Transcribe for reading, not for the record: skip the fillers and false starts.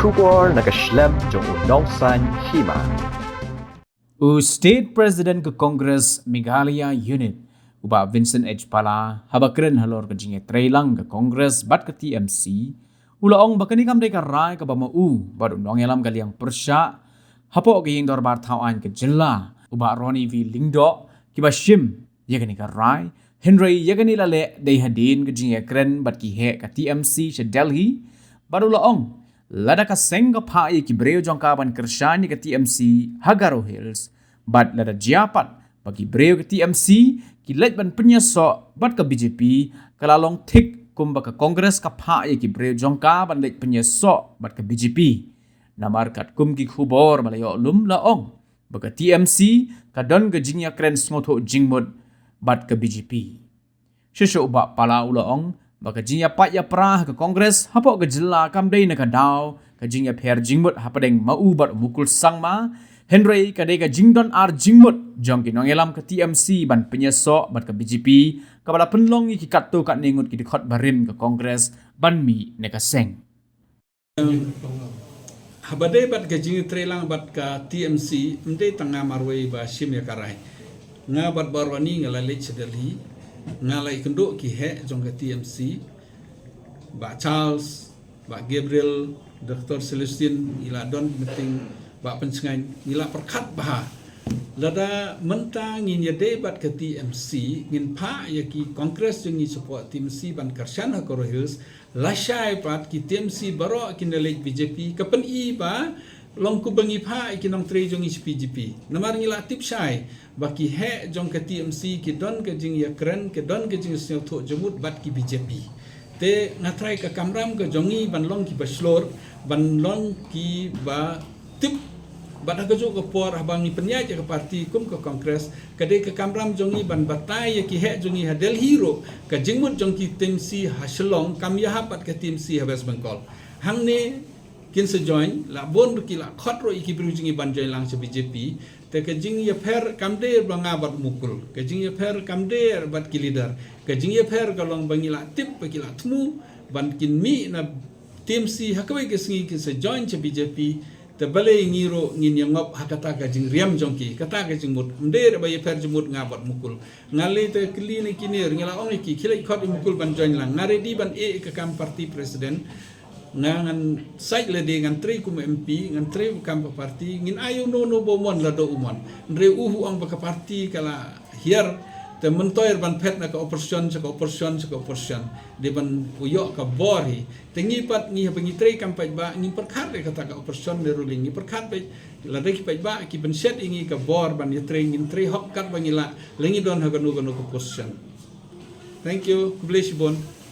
Shubor nakaslem jong unongsan hima. State President ke Congress Meghalaya Unit uba Vincent H. Pala habakren halor ke jinge trailang ke Congress bat ke TMC ulaong bakani kam deka rai ke bama baru nong elam kaliang persya hapo ke indor bar tawan ke jela uba Ronnie V. Lingdo kiba shim yagani ka rai Henry yagani lale dei hadin ke jinge kren bat ki he ke TMC se Delhi baru laong lada ka seng ka pai ki breo jongkaban kershani ke TMC Hagaro Hills bat lada jiapat bagi breo ke TMC ki let ban penyeso bat ke BJP kalalong tik kumba ke Kongres ka pai ki breo jongkaban let penyeso bat ke BJP namar kat kum ki khubor malayo lum laong baka TMC kadon ke jingya kren sngoto jingmut bat ke BJP shesho uba pala ulaong baka jingya pat ya prah ke Kongres hapo ke jela kam dei na kadau ke jingya pher jingmut hapadeng mau bat mukul sangma Henry kadai ka jingdon ar jingmut jong ki nongelam ke TMC ban penyeso bat ke BJP kabala penlong ki katto kat ningut ki dikhot barin ke Kongres ban mi ne ka seng habade bat ke jing trelang bat ka TMC mde tanga marwei ba shim ya karai nga bat barwani ngala lech sedali ngala ikenduk ki he jong ke TMC ba Charles ba Gabriel Dr. Celestine ila don meeting ba pencengai ila perkat bah lada mentang ngin ya debat ke TMC ngin pa ya ki kongres ngi support TMC ban karshan Hagaro Hills lashai pat ki TMC baro kinelek BJP kapan i ba long ku bangi pa ikinong tre jong BJP namar ngila tip shai baki he jong ke TMC ki don ke jing ya kren ke don ke jing sel tho jemut bat ki BJP te ngatrai ka kamram ke jongi ban long ki baslor ban long ki ba tip bat ka jo ke por abangi penyaj ke parti kum ke kongres kade ke kamram jongi ban batai ya ki he jongi hadel hero ke jingmut jong ki TMC haslong kam ya hapat ke TMC habes bengkol hangne kin se join la bon ki la khotro iki brujingi ban join lang se BJP te ke jing ya per kamde banga bat mukul ke jing ya per kamde bat ki leader ke jing ya per kalong bangi la tip ki la tmu ban kin mi na TMC hakwe ke singi kin se join se BJP te bale ngiro ngin yang ngop hakata ka jing riam jongki kata ka jing mut mde ba ya per jumut ngabat mukul ngale te kline kinir ngila ong ki khile khot mukul ban join lang ngare di ban e ke kam parti presiden ngan site le de ngan tre kum MP ngan tre kam parti ngin ayu no bomon la do umon re uhu ang baka parti kala hier te mentoir ban pet na ka operation de ban uyo ka bori te ngi pat ngi bangi tre kam paj ba ngi perkhat de kata ka operation de ruling ngi perkhat be la de ki paj ba ki ban set ngi ka bor ban ye tre ngin tre hok kat bangi la lengi don ha ganu ko operation. Thank you, bless you bon.